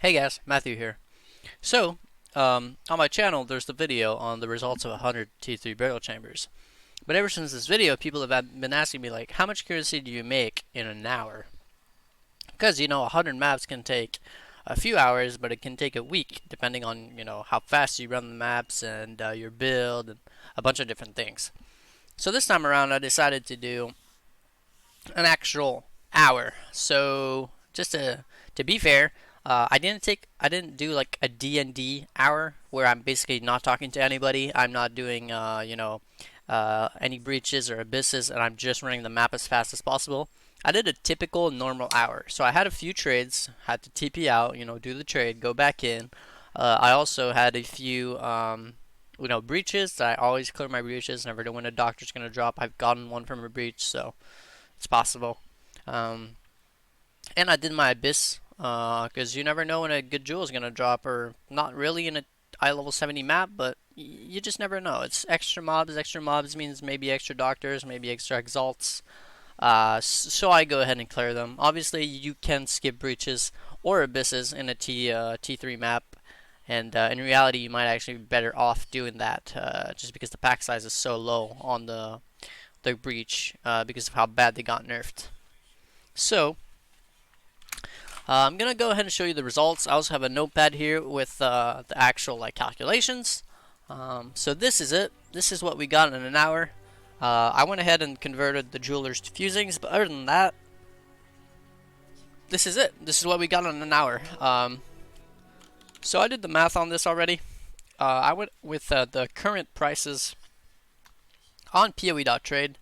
Hey guys, Matthew here. So, on my channel, there's the video on the results of 100 T3 burial chambers. But ever since this video, people have been asking me, like, how much currency do you make in an hour? Because, 100 maps can take a few hours, but it can take a week, depending on, how fast you run the maps and your build and a bunch of different things. So this time around, I decided to do an actual hour. So, just to be fair, I didn't do like a D&D hour where I'm basically not talking to anybody. I'm not doing any breaches or abysses, and I'm just running the map as fast as possible. I did a typical normal hour. So I had a few trades, had to TP out, do the trade, go back in. I also had a few breaches. I always clear my breaches. Never know when a doctor's gonna drop. I've gotten one from a breach, so it's possible. Um, and I did my abyss because you never know when a good jewel is gonna drop, or not really in a eye level 70 map, but you just never know. It's extra mobs. Extra mobs means maybe extra doctors, maybe extra exalts. So I go ahead and clear them. Obviously, you can skip breaches or abysses in a T3 map, and in reality, you might actually be better off doing that, just because the pack size is so low on the breach, because of how bad they got nerfed. So I'm gonna go ahead and show you the results. I also have a notepad here with the actual calculations. So this is it. This is what we got in an hour. I went ahead and converted the jewelers to fusings, but other than that, this is it. This is what we got in an hour. So I did the math on this already. I went with the current prices on PoE.trade.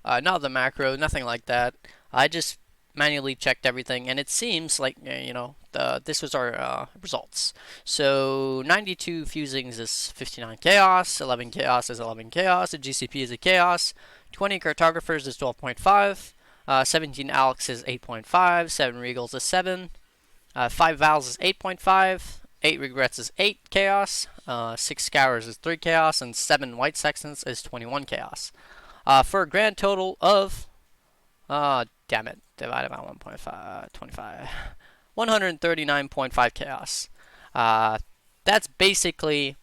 Not the macro, nothing like that. I just manually checked everything, and it seems like this was our results. So 92 fusings is 59 chaos, 11 chaos is 11 chaos, a GCP is a chaos, 20 cartographers is 12.5, 17 Alex is 8.5, 7 regals is 7, 5 vals is 8.5, 8 regrets is 8 chaos, 6 scours is 3 chaos, and 7 white sextants is 21 chaos. For a grand total of damn it, divided by 1.5, 25, 139.5 chaos. That's basically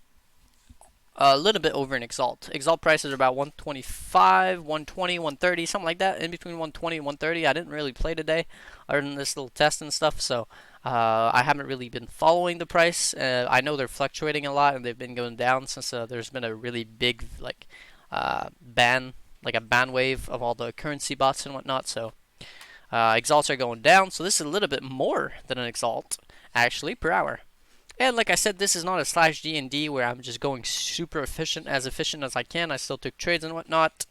a little bit over an Exalt. Exalt prices are about 125, 120, 130, something like that. In between 120 and 130. I didn't really play today, other than this little test and stuff, so I haven't really been following the price. I know they're fluctuating a lot, and they've been going down since there's been a really big ban, like a ban wave of all the currency bots and whatnot. So exalts are going down, so this is a little bit more than an exalt actually per hour. And like I said, this is not a slash D&D where I'm just going super efficient as I can. I still took trades and whatnot.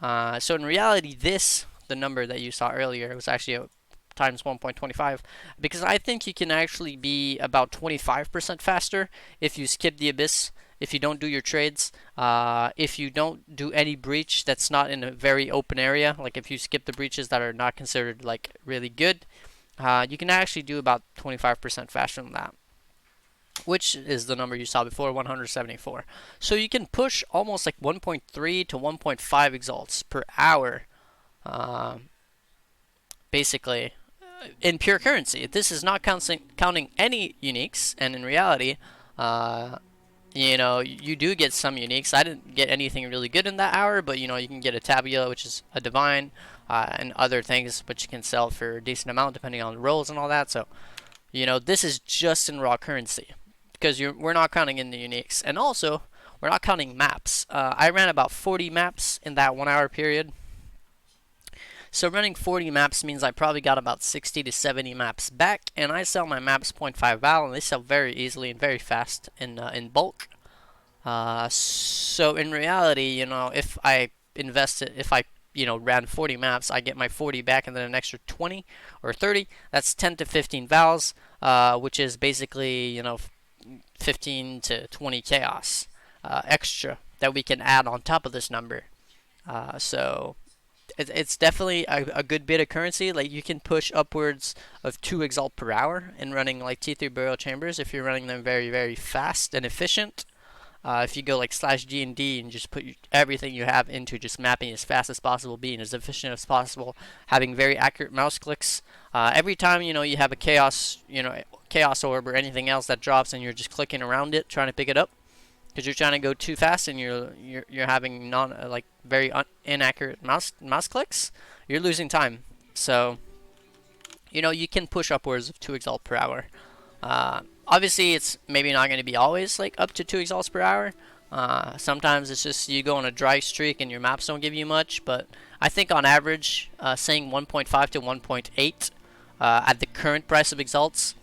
So in reality, the number that you saw earlier, was actually a times 1.25, because I think you can actually be about 25% faster if you skip the abyss, if you don't do your trades, if you don't do any breach that's not in a very open area, like if you skip the breaches that are not considered like really good, you can actually do about 25% faster than that, which is the number you saw before, 174. So you can push almost like 1.3 to 1.5 exalts per hour, basically, in pure currency. This is not counting any uniques, and in reality, you do get some uniques. I didn't get anything really good in that hour, but you can get a tabula, which is a divine, and other things which you can sell for a decent amount depending on the rolls and all that. So this is just in raw currency, because we're not counting in the uniques, and also we're not counting maps. I ran about 40 maps in that 1 hour period. So running 40 maps means I probably got about 60 to 70 maps back, and I sell my maps 0.5 val, and they sell very easily and very fast in bulk. So in reality, if I invested, if I ran 40 maps, I get my 40 back and then an extra 20 or 30. That's 10 to 15 vals, which is basically 15 to 20 chaos extra that we can add on top of this number. So it's definitely a good bit of currency. Like, you can push upwards of 2 exalt per hour in running like T3 burial chambers if you're running them very, very fast and efficient. If you go like slash D&D and just put everything you have into just mapping as fast as possible, being as efficient as possible, having very accurate mouse clicks. Every time you have a chaos, chaos orb or anything else that drops and you're just clicking around it trying to pick it up because you're trying to go too fast and you're having non like very inaccurate mouse clicks, you're losing time. So you can push upwards of 2 exalt per hour. Obviously, it's maybe not going to be always like up to 2 exalts per hour. Sometimes it's just you go on a dry streak and your maps don't give you much. But I think on average, saying 1.5 to 1.8 at the current price of exalts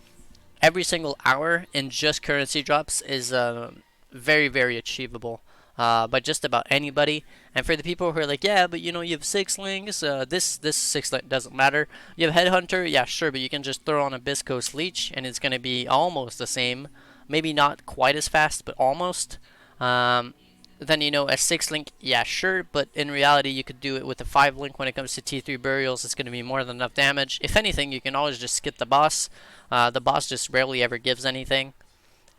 every single hour in just currency drops is very, very achievable by just about anybody. And for the people who are like, yeah, but you have 6 links, this 6 link doesn't matter. You have Headhunter, yeah, sure, but you can just throw on Abyssco's Leech and it's going to be almost the same. Maybe not quite as fast, but almost. Then a 6 link, yeah, sure, but in reality you could do it with a 5 link. When it comes to T3 burials, it's going to be more than enough damage. If anything, you can always just skip the boss. The boss just rarely ever gives anything.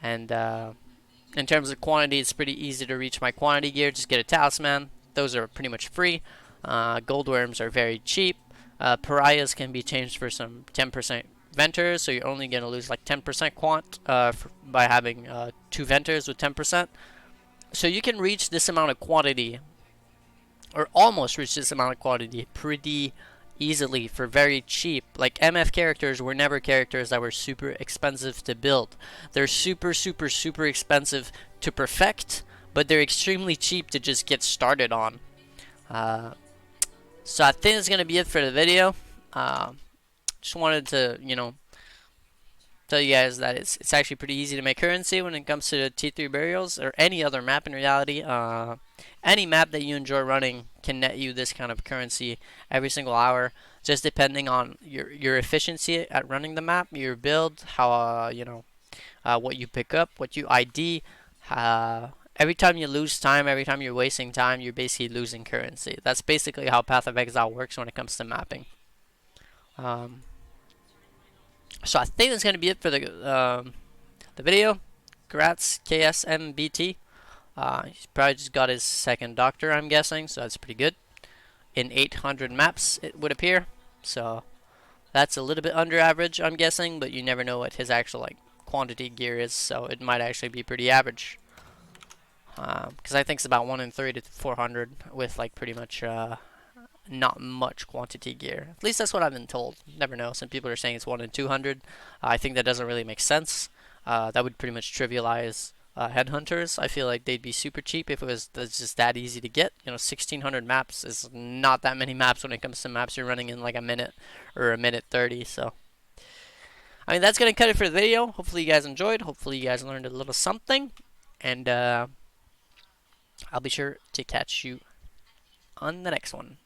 And in terms of quantity, it's pretty easy to reach my quantity gear. Just get a talisman. Those are pretty much free. Gold worms are very cheap. Pariahs can be changed for some 10% venters, so you're only going to lose like 10% quant by having 2 venters with 10%. So you can reach this amount of quantity, or almost reach this amount of quantity, pretty easily for very cheap. Like MF characters were never characters that were super expensive to build. They're super, super, super expensive to perfect, but they're extremely cheap to just get started on. So I think that's going to be it for the video. Just wanted to, tell you guys that it's actually pretty easy to make currency when it comes to T3 burials or any other map in reality. Any map that you enjoy running can net you this kind of currency every single hour, just depending on your efficiency at running the map, your build, how what you pick up, what you ID. Every time you lose time, every time you're wasting time, you're basically losing currency. That's basically how Path of Exile works when it comes to mapping. So I think that's going to be it for the video. Congrats, KSMBT. He's probably just got his 2nd doctor, I'm guessing, so that's pretty good. In 800 maps, it would appear. So that's a little bit under average, I'm guessing, but you never know what his actual quantity gear is, so it might actually be pretty average. Because I think it's about 1 in 3 to 400 with pretty much not much quantity gear. At least that's what I've been told. Never know. Some people are saying it's 1 in 200. I think that doesn't really make sense. That would pretty much trivialize headhunters. I feel like they'd be super cheap if it was just that easy to get. 1,600 maps is not that many maps when it comes to maps you're running in like a minute or a minute 30. So, I mean, that's going to cut it for the video. Hopefully you guys enjoyed. Hopefully you guys learned a little something. And I'll be sure to catch you on the next one.